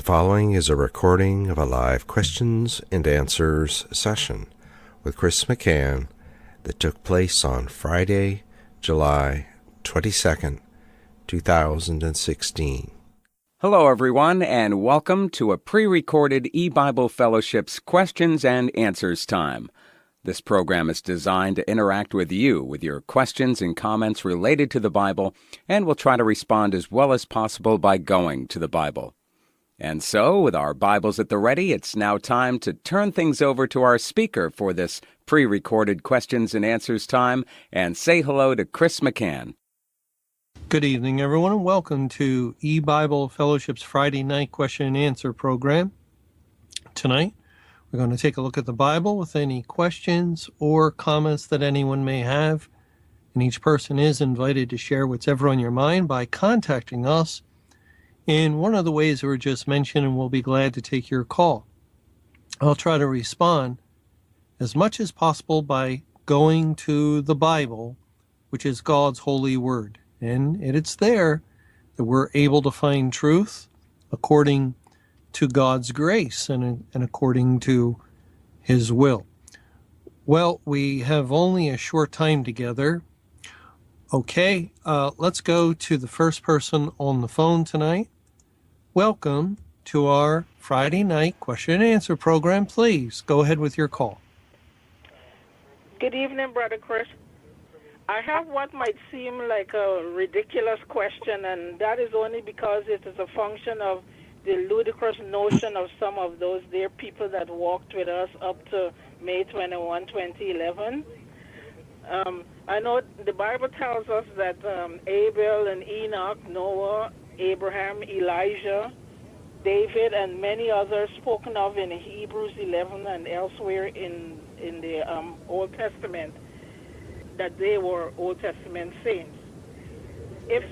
following is a recording of a live questions and answers session with Chris McCann that took place on Friday, July 22nd, 2016. Hello, everyone, and welcome to a pre-recorded eBible Fellowship's Questions and Answers time. This program is designed to interact with you with your questions and comments related to the Bible, and we'll try to respond as well as possible by going to the Bible. And so, with our Bibles at the ready, it's now time to turn things over to our speaker for this pre-recorded questions and answers time, and say hello to Chris McCann. Good evening, everyone, and welcome to eBible Fellowship's Friday night question and answer program. Tonight, we're going to take a look at the Bible with any questions or comments that anyone may have, and each person is invited to share what's ever on your mind by contacting us in one of the ways that were just mentioned, and we'll be glad to take your call. I'll try to respond as much as possible by going to the Bible, which is God's holy word. And it's there that we're able to find truth according to God's grace and according to His will. Well, we have only a short time together. Okay, let's go to the first person on the phone tonight. Welcome to our Friday night question and answer program. Please go ahead with your call. Good evening, Brother Chris. I have what might seem like a ridiculous question, and that is only because it is a function of the ludicrous notion of some of those dear people that walked with us up to May 21, 2011. I know the Bible tells us that Abel and Enoch, Noah, Abraham, Elijah, David, and many others spoken of in Hebrews 11 and elsewhere in the Old Testament, that they were Old Testament saints. If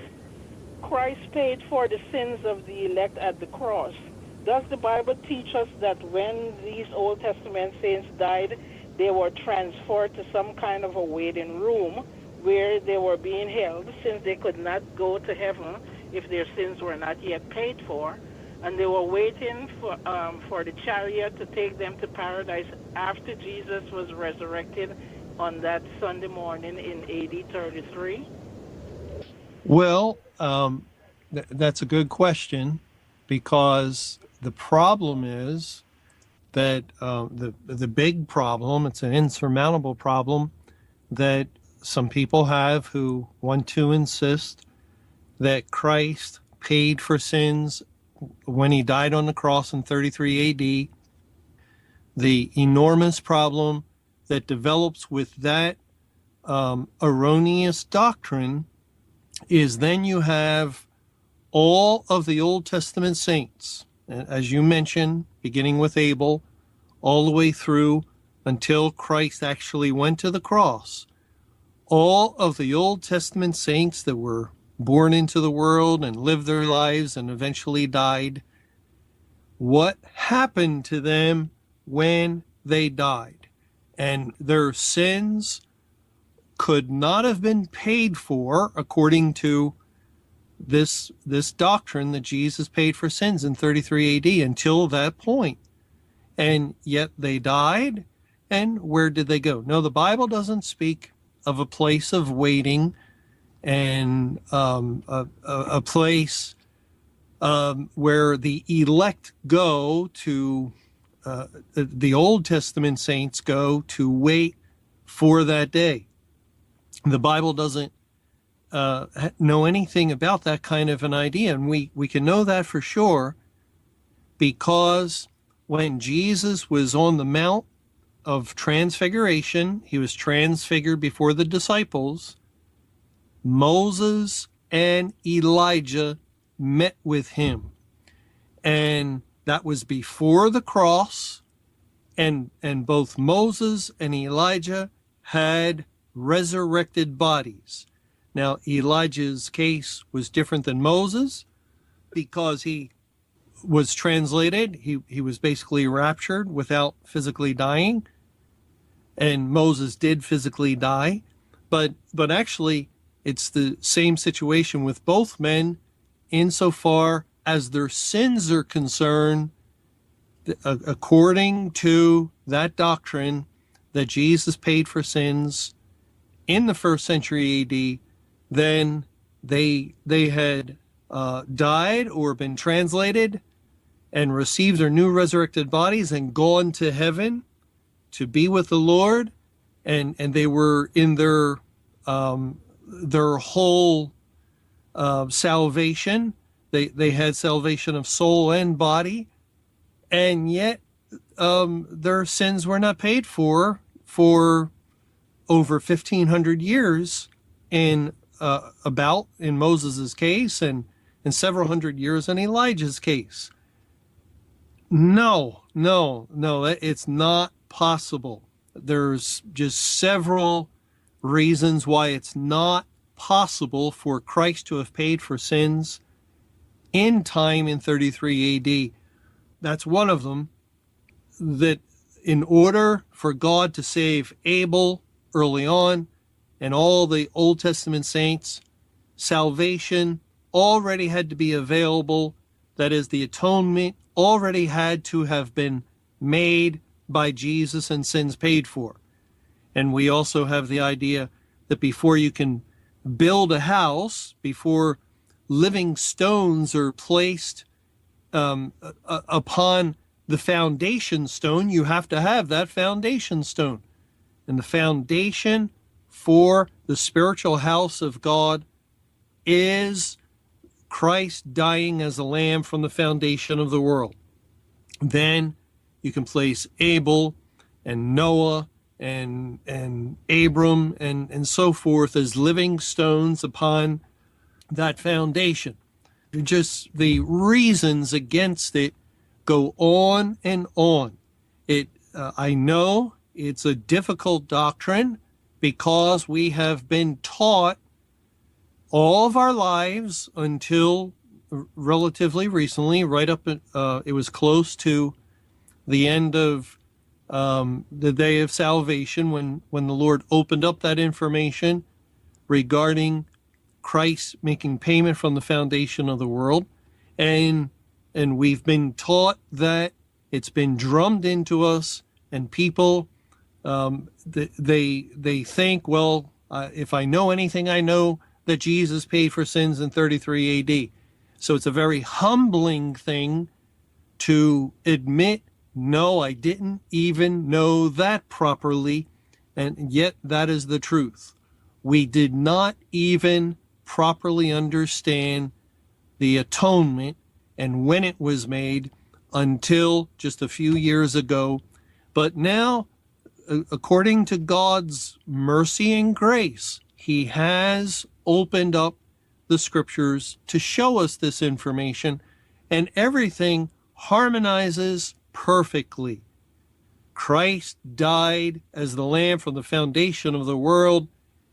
Christ paid for the sins of the elect at the cross, does the Bible teach us that when these Old Testament saints died, they were transferred to some kind of a waiting room where they were being held, since they could not go to heaven if their sins were not yet paid for, and they were waiting for the chariot to take them to paradise after Jesus was resurrected on that Sunday morning in AD 33? Well, that's a good question, because the problem is that the big problem, it's an insurmountable problem that some people have who want to insist that Christ paid for sins when he died on the cross in 33 AD. The enormous problem that develops with that erroneous doctrine is then you have all of the Old Testament saints, as you mentioned, beginning with Abel, all the way through until Christ actually went to the cross. All of the Old Testament saints that were born into the world and lived their lives and eventually died, what happened to them when they died? And their sins could not have been paid for according to this doctrine that Jesus paid for sins in 33 AD until that point. And yet they died, and where did they go? No, the Bible doesn't speak of a place of waiting and a place where the elect go to, the Old Testament saints go to wait for that day. The Bible doesn't know anything about that kind of an idea, and we can know that for sure because when Jesus was on the Mount of Transfiguration, he was transfigured before the disciples. Moses and Elijah met with him, and that was before the cross, and both Moses and Elijah had resurrected bodies. Now, Elijah's case was different than Moses because he was translated. He was basically raptured without physically dying, and Moses did physically die, but actually it's the same situation with both men insofar as their sins are concerned, according to that doctrine that Jesus paid for sins in the first century AD, then they had died or been translated and received their new resurrected bodies and gone to heaven to be with the Lord, and they were in their whole salvation. They had salvation of soul and body, and yet their sins were not paid for over 1,500 years in Moses' case, and several hundred years in Elijah's case. No, it's not possible. There's just several reasons why it's not possible for Christ to have paid for sins in time in 33 AD. That's one of them, that in order for God to save Abel early on and all the Old Testament saints, salvation already had to be available. That is, the atonement already had to have been made by Jesus and sins paid for. And we also have the idea that before you can build a house, before living stones are placed upon the foundation stone, you have to have that foundation stone. And the foundation for the spiritual house of God is Christ dying as a lamb from the foundation of the world. Then you can place Abel and Noah and Abram and so forth as living stones upon that foundation. Just the reasons against it go on and on. I know it's a difficult doctrine because we have been taught all of our lives until relatively recently, right up it was close to the end of the day of salvation, when the Lord opened up that information regarding Christ making payment from the foundation of the world, and we've been taught that. It's been drummed into us, and people they think, well, if I know anything, I know that Jesus paid for sins in 33 AD. So it's a very humbling thing to admit, no, I didn't even know that properly, and yet that is the truth. We did not even properly understand the atonement and when it was made until just a few years ago. But now, according to God's mercy and grace, He has opened up the scriptures to show us this information, and everything harmonizes perfectly. Christ died as the lamb from the foundation of the world.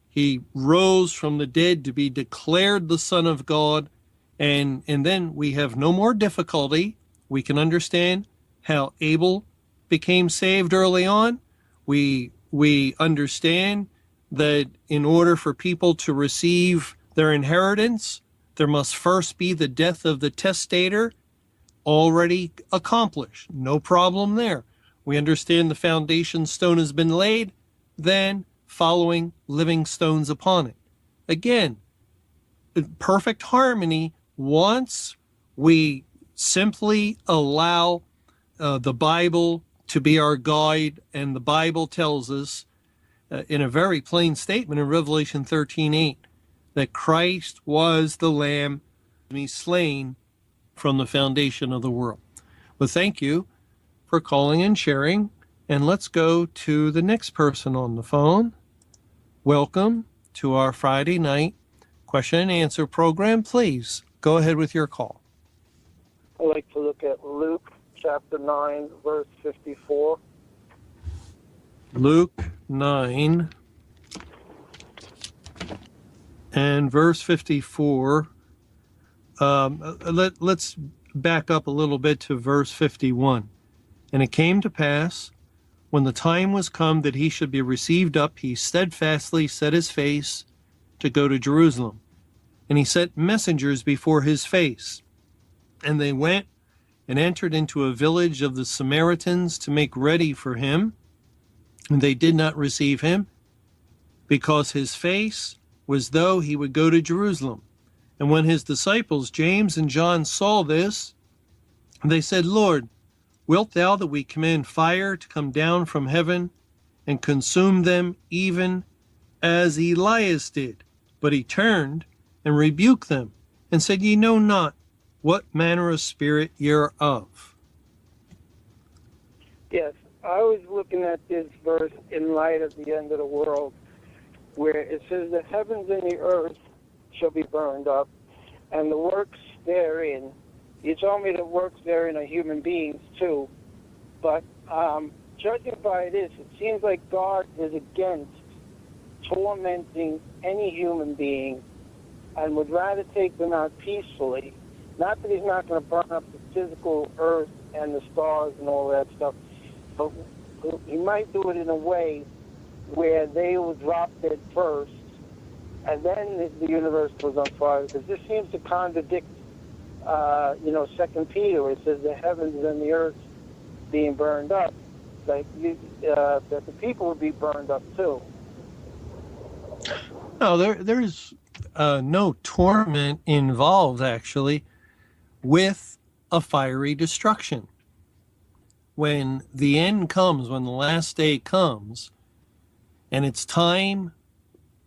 He rose from the dead to be declared the Son of God, and then we have no more difficulty. We can understand how Abel became saved early on. We understand that in order for people to receive their inheritance, there must first be the death of the testator, already accomplished. No problem there. We understand the foundation stone has been laid, then following living stones upon it. Again, perfect harmony once we simply allow the Bible to be our guide, and the Bible tells us in a very plain statement in Revelation 13:8 that Christ was the Lamb slain from the foundation of the world. Well, thank you for calling and sharing, and let's go to the next person on the phone. Welcome to our Friday night question and answer program. Please go ahead with your call. I'd like to look at Luke chapter 9, verse 54. Luke 9 and verse 54. Let's back up a little bit to verse 51. And it came to pass, when the time was come that he should be received up, he steadfastly set his face to go to Jerusalem. And he sent messengers before his face, And they went and entered into a village of the Samaritans to make ready for him. And they did not receive him, because his face was though he would go to Jerusalem. And when his disciples, James and John, saw this, they said, Lord, wilt thou that we command fire to come down from heaven and consume them, even as Elias did? But he turned and rebuked them and said, Ye know not what manner of spirit you're of. Yes, I was looking at this verse in light of the end of the world, where it says the heavens and the earth shall be burned up, and the works therein. You told me the works therein are human beings too, but judging by this, it seems like God is against tormenting any human being and would rather take them out peacefully. Not that he's not going to burn up the physical earth and the stars and all that stuff, but he might do it in a way where they will drop dead first, and then the universe goes on fire. Because this seems to contradict, 2 Peter, where it says the heavens and the earth being burned up, that the people would be burned up too. No, there's no torment involved, actually, with a fiery destruction. When the end comes, when the last day comes, and it's time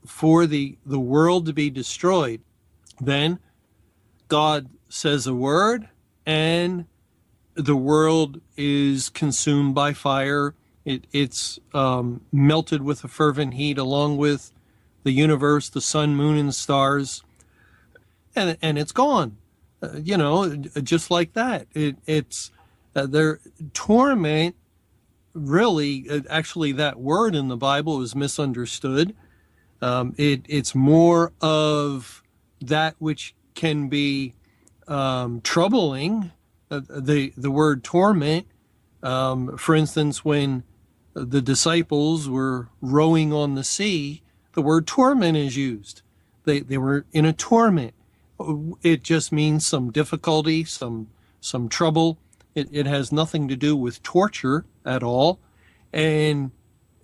for the world to be destroyed, then God says a word, and the world is consumed by fire. It's melted with a fervent heat, along with the universe, the sun, moon, and stars, and it's gone. Just like that. It's their torment. Really, actually, that word in the Bible is misunderstood. It's more of that which can be troubling. The word torment, for instance, when the disciples were rowing on the sea, the word torment is used. They were in a torment. It just means some difficulty, some trouble. It has nothing to do with torture at all. And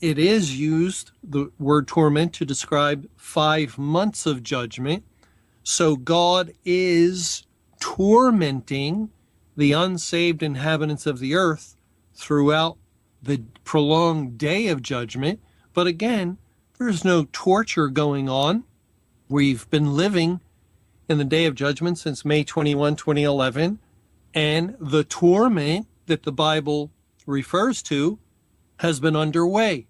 it is used, the word torment, to describe 5 months of judgment. So God is tormenting the unsaved inhabitants of the earth throughout the prolonged day of judgment. But again, there's no torture going on. We've been living in the day of judgment since May 21, 2011, and the torment that the Bible refers to has been underway.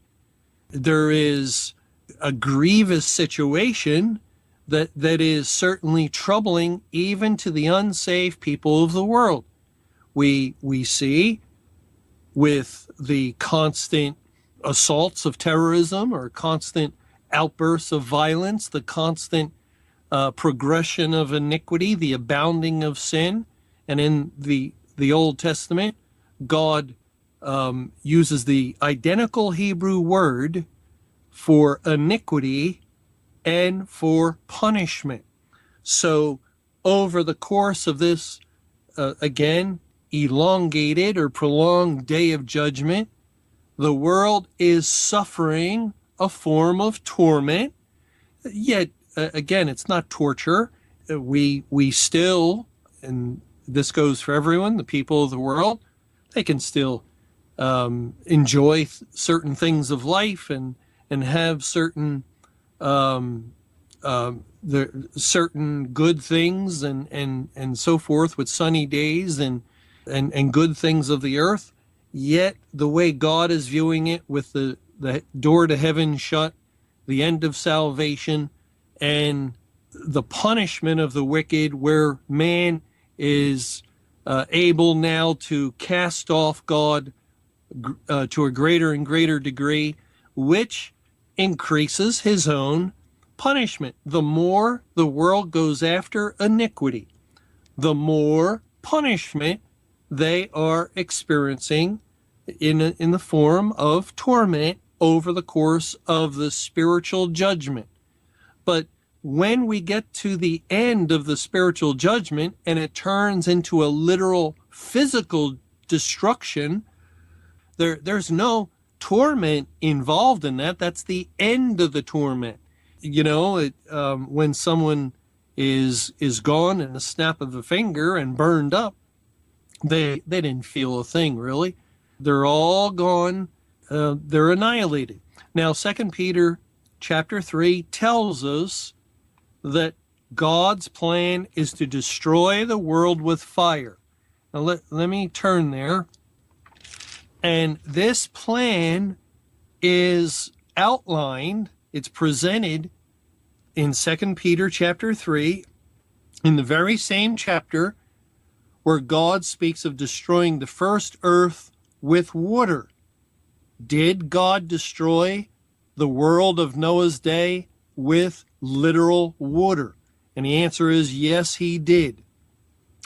There is a grievous situation that is certainly troubling even to the unsaved people of the world. We see with the constant assaults of terrorism or constant outbursts of violence, the constant progression of iniquity, the abounding of sin. And in the Old Testament, God uses the identical Hebrew word for iniquity and for punishment. So over the course of this, again, elongated or prolonged day of judgment, the world is suffering a form of torment. Yet, again, it's not torture. We still, and this goes for everyone, the people of the world, they can still enjoy certain things of life and have certain certain good things and so forth, with sunny days and good things of the earth. Yet the way God is viewing it, with the door to heaven shut, the end of salvation, and the punishment of the wicked, where man is able now to cast off God to a greater and greater degree, which increases his own punishment. The more the world goes after iniquity, the more punishment they are experiencing in the form of torment over the course of the spiritual judgment. But when we get to the end of the spiritual judgment and it turns into a literal physical destruction, there's no torment involved in that. That's the end of the torment. When someone is gone in a snap of a finger and burned up, they didn't feel a thing, really. They're all gone. They're annihilated. Now, 2 Peter chapter 3 tells us that God's plan is to destroy the world with fire. Now, let me turn there. And this plan is outlined, it's presented in 2 Peter chapter 3, in the very same chapter where God speaks of destroying the first earth with water. Did God destroy the world of Noah's day with literal water? And the answer is yes, he did.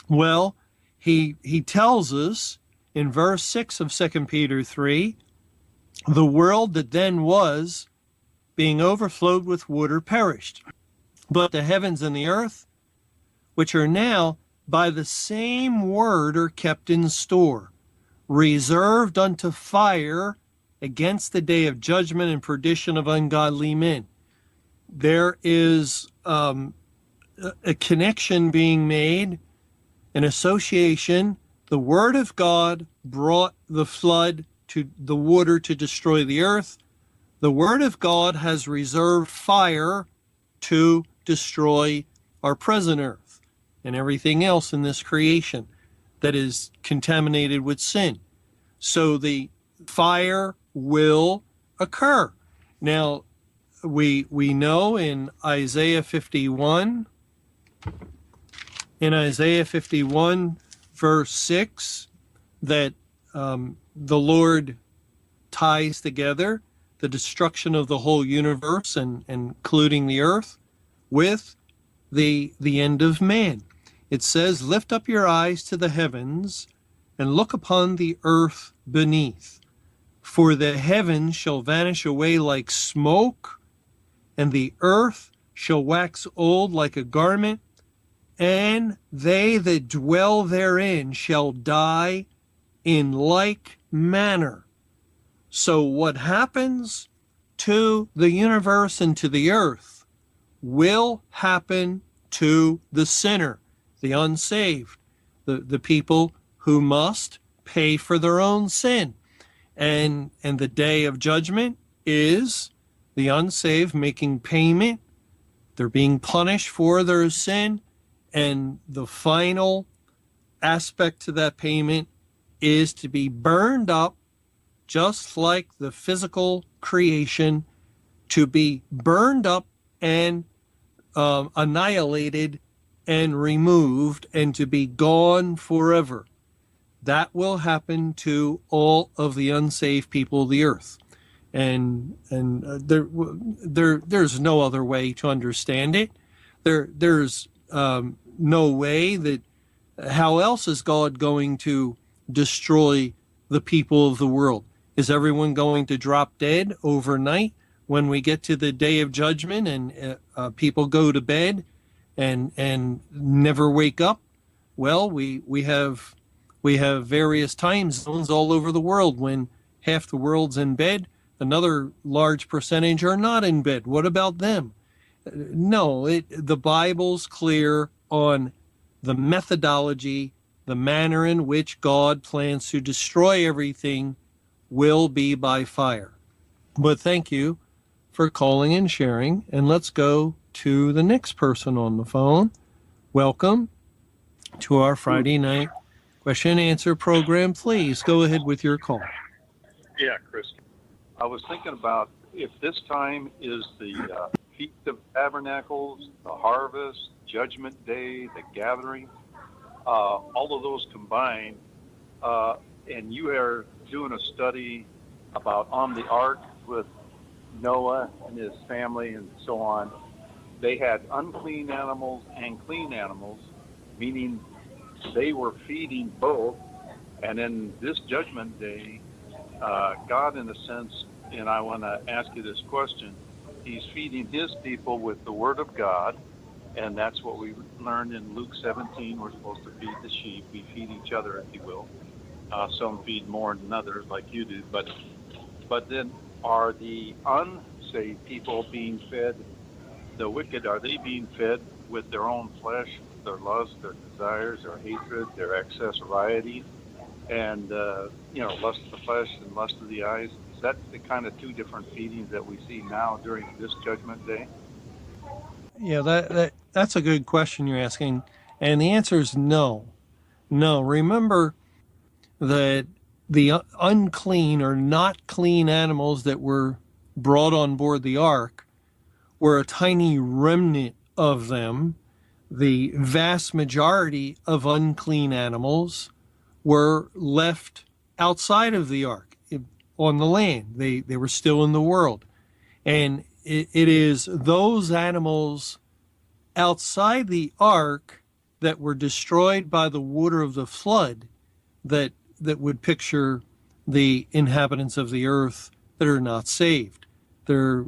Well, he tells us in verse 6 of 2 Peter 3, the world that then was, being overflowed with water, perished. But the heavens and the earth, which are now by the same word, are kept in store, reserved unto fire against the day of judgment and perdition of ungodly men. There is a connection being made, an association. The word of God brought the flood, to the water, to destroy the earth. The word of God has reserved fire to destroy our present earth and everything else in this creation that is contaminated with sin. So the fire will occur. Now, we know in Isaiah 51, verse 6, that the Lord ties together the destruction of the whole universe, and including the earth, with the end of man. It says, lift up your eyes to the heavens and look upon the earth beneath. For the heavens shall vanish away like smoke, and the earth shall wax old like a garment, and they that dwell therein shall die in like manner. So what happens to the universe and to the earth will happen to the sinner, the unsaved, the people who must pay for their own sin. And the day of judgment is the unsaved making payment. They're being punished for their sin. And the final aspect to that payment is to be burned up, just like the physical creation, to be burned up and annihilated and removed, and to be gone forever. That will happen to all of the unsaved people of the earth. And there's no other way to understand it. There's no way that, how else is God going to destroy the people of the world? Is everyone going to drop dead overnight when we get to the day of judgment and people go to bed and never wake up? Well, we have various time zones all over the world when half the world's in bed, another large percentage are not in bed. What about them? No, the Bible's clear on the methodology, the manner in which God plans to destroy everything will be by fire. But thank you for calling and sharing, and let's go to the next person on the phone. Welcome to our Friday night question and answer program. Please go ahead with your call. Yeah, Chris. I was thinking about if this time is the Feast of Tabernacles, the harvest, Judgment Day, the gathering, all of those combined, and you are doing a study about on the ark with Noah and his family and so on. They had unclean animals and clean animals, meaning they were feeding both. And in this Judgment Day, God, in a sense, and I want to ask you this question, He's feeding his people with the word of God, and that's what we learned in Luke 17. We're supposed to feed the sheep. We feed each other, if you will. Some feed more than others, like you do. But then, are the unsaved people being fed? The wicked, are they being fed with their own flesh, their lusts, their desires, their hatred, their excess variety, and lust of the flesh and lust of the eyes? Is that the kind of two different feedings that we see now during this judgment day? Yeah, that's a good question you're asking, and the answer is no. No, remember that the unclean or not clean animals that were brought on board the ark were a tiny remnant of them. The vast majority of unclean animals were left outside of the ark on the land. They were still in the world. And it is those animals outside the ark that were destroyed by the water of the flood that would picture the inhabitants of the earth that are not saved. They're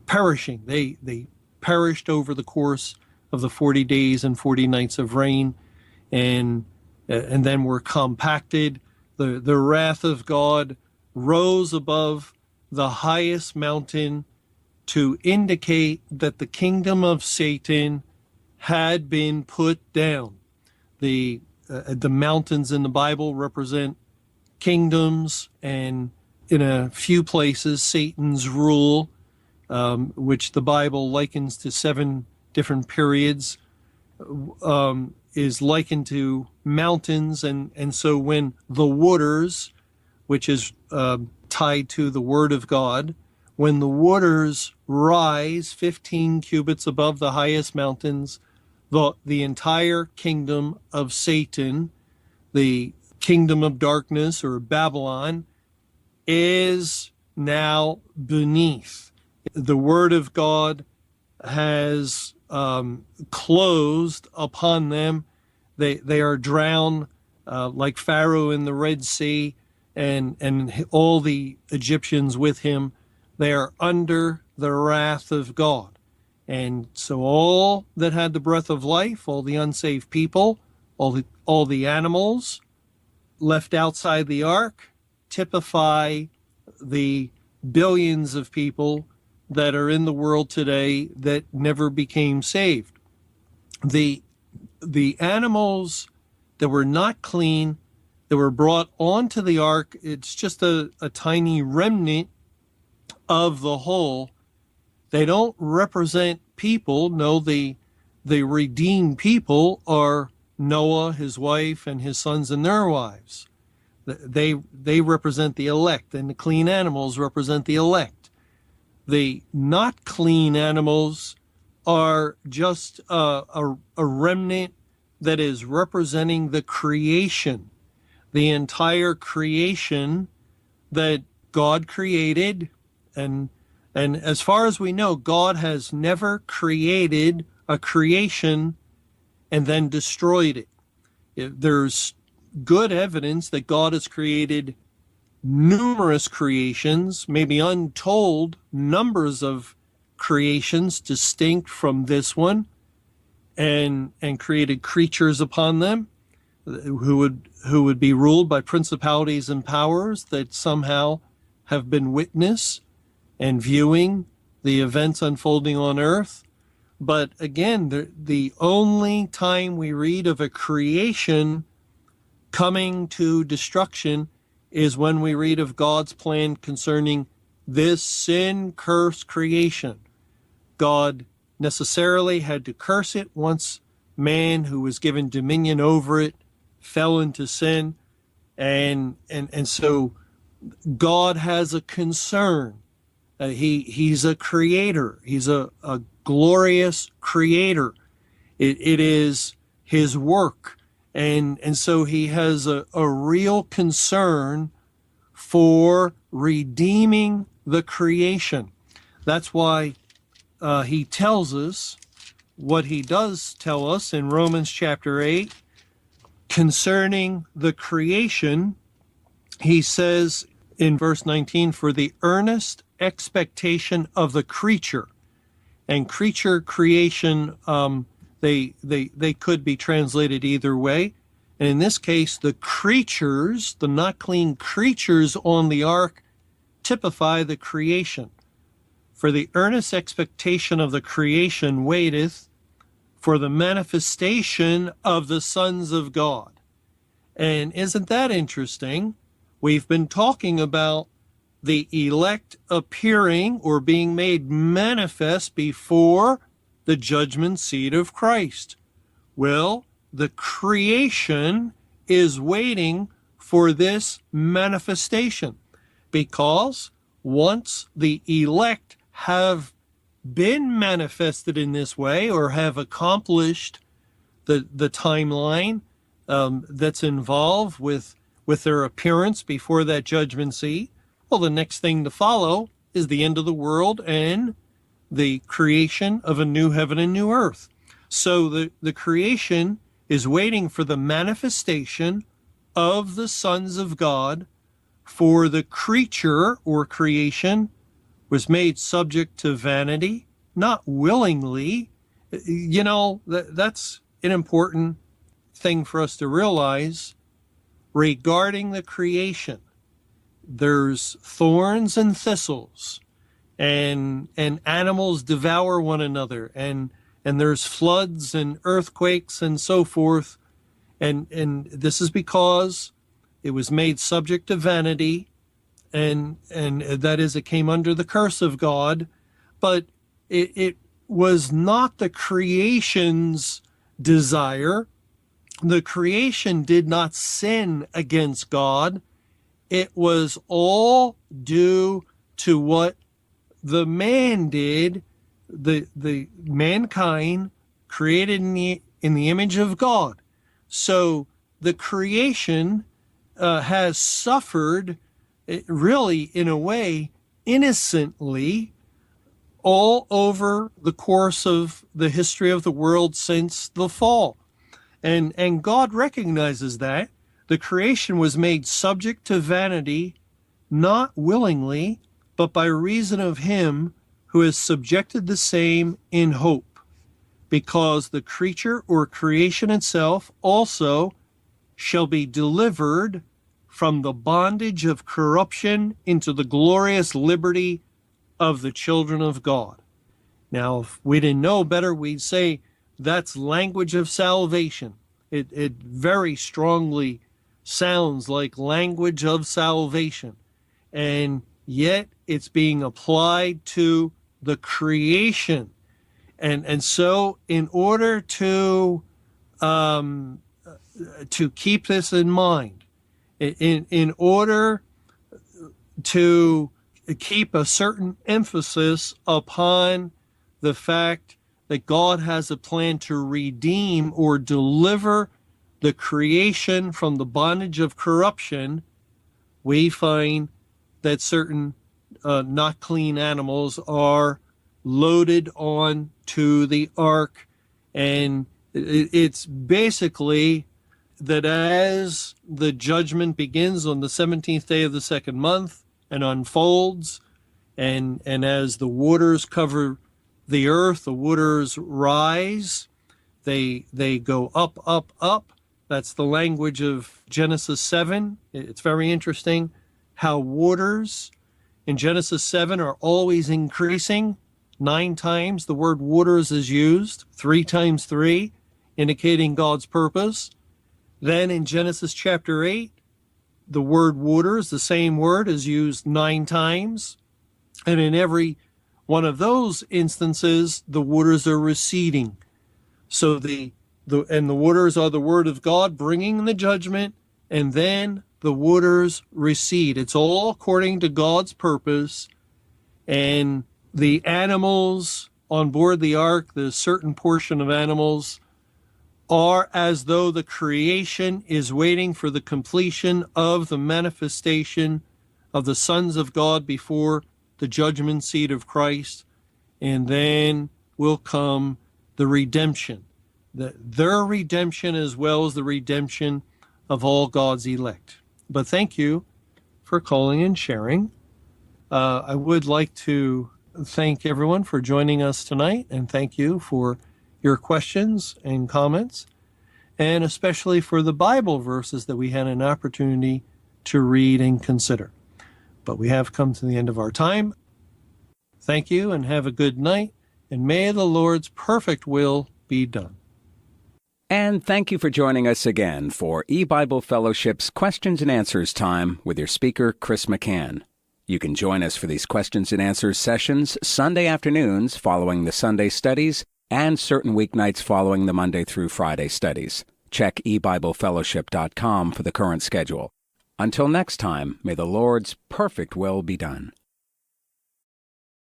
perishing. They perished over the course of the 40 days and 40 nights of rain, and then were compacted. The wrath of God rose above the highest mountain to indicate that the kingdom of Satan had been put down. The mountains in the Bible represent kingdoms, and in a few places, Satan's rule, which the Bible likens to 7 different periods, is likened to mountains. And so when the waters, which is tied to the word of God, when the waters rise 15 cubits above the highest mountains, the entire kingdom of Satan, the kingdom of darkness or Babylon, is now beneath. The word of God has closed upon them. They are drowned like Pharaoh in the Red Sea, and all the Egyptians with him. They are under the wrath of God. And so all that had the breath of life, all the unsaved people, all the animals left outside the ark, typify the billions of people that are in the world today that never became saved. The animals that were not clean, that were brought onto the ark, it's just a tiny remnant of the whole. They don't represent people. No, the redeemed people are Noah, his wife, and his sons and their wives. They represent the elect, and the clean animals represent the elect. The not clean animals are just a remnant that is representing the creation, the entire creation that God created. And as far as we know, God has never created a creation and then destroyed it. There's good evidence that God has created numerous creations, maybe untold numbers of creations distinct from this one, and created creatures upon them who would be ruled by principalities and powers that somehow have been witness and viewing the events unfolding on earth. But again, the only time we read of a creation coming to destruction is when we read of God's plan concerning this sin-cursed creation. God necessarily had to curse it once man, who was given dominion over it, fell into sin. And so God has a concern. He's a creator. He's a glorious creator. It is his work. And so he has a real concern for redeeming the creation. That's why he tells us what he does tell us in Romans chapter 8 concerning the creation. He says in verse 19, "For the earnest expectation of the creature. And creature, creation, they could be translated either way. And in this case, the creatures, the not clean creatures on the ark, typify the creation. For the earnest expectation of the creation waiteth for the manifestation of the sons of God. And isn't that interesting? We've been talking about the elect appearing or being made manifest before the judgment seat of Christ. Well, the creation is waiting for this manifestation, because once the elect have been manifested in this way, or have accomplished the timeline that's involved with their appearance before that judgment seat, well, the next thing to follow is the end of the world and the creation of a new heaven and new earth. So the creation is waiting for the manifestation of the sons of God, for the creature or creation was made subject to vanity, not willingly. You know, that's an important thing for us to realize regarding the creation. There's thorns and thistles, and animals devour one another, and there's floods and earthquakes and so forth. And this is because it was made subject to vanity, and that is, it came under the curse of God. But it was not the creation's desire. The creation did not sin against God. It was all due to what the man did, the mankind created in the image of God. So the creation has suffered, really, in a way, innocently, all over the course of the history of the world since the fall. And God recognizes that. The creation was made subject to vanity, not willingly, but by reason of him who has subjected the same in hope, because the creature or creation itself also shall be delivered from the bondage of corruption into the glorious liberty of the children of God. Now, if we didn't know better, we'd say that's language of salvation. It very strongly sounds like language of salvation, and yet it's being applied to the creation. And so in order to keep this in mind, in order to keep a certain emphasis upon the fact that God has a plan to redeem or deliver the creation from the bondage of corruption, we find that certain not clean animals are loaded on to the ark. And it's basically that as the judgment begins on the 17th day of the second month and unfolds, and as the waters cover the earth, the waters rise, they go up, up, up. That's the language of Genesis 7. It's very interesting how waters in Genesis 7 are always increasing. 9 times the word waters is used, 3 times 3, indicating God's purpose. Then in Genesis chapter 8, the word waters, the same word, is used 9 times. And in every one of those instances, the waters are receding. So the waters are the word of God bringing the judgment, and then the waters recede. It's all according to God's purpose. And the animals on board the ark, the certain portion of animals, are as though the creation is waiting for the completion of the manifestation of the sons of God before the judgment seat of Christ. And then will come the redemption, their redemption as well as the redemption of all God's elect. But thank you for calling and sharing. I would like to thank everyone for joining us tonight, and thank you for your questions and comments, and especially for the Bible verses that we had an opportunity to read and consider. But we have come to the end of our time. Thank you, and have a good night, and may the Lord's perfect will be done. And thank you for joining us again for eBible Fellowship's Questions and Answers Time with your speaker, Chris McCann. You can join us for these questions and answers sessions Sunday afternoons following the Sunday studies and certain weeknights following the Monday through Friday studies. Check eBibleFellowship.com for the current schedule. Until next time, may the Lord's perfect will be done.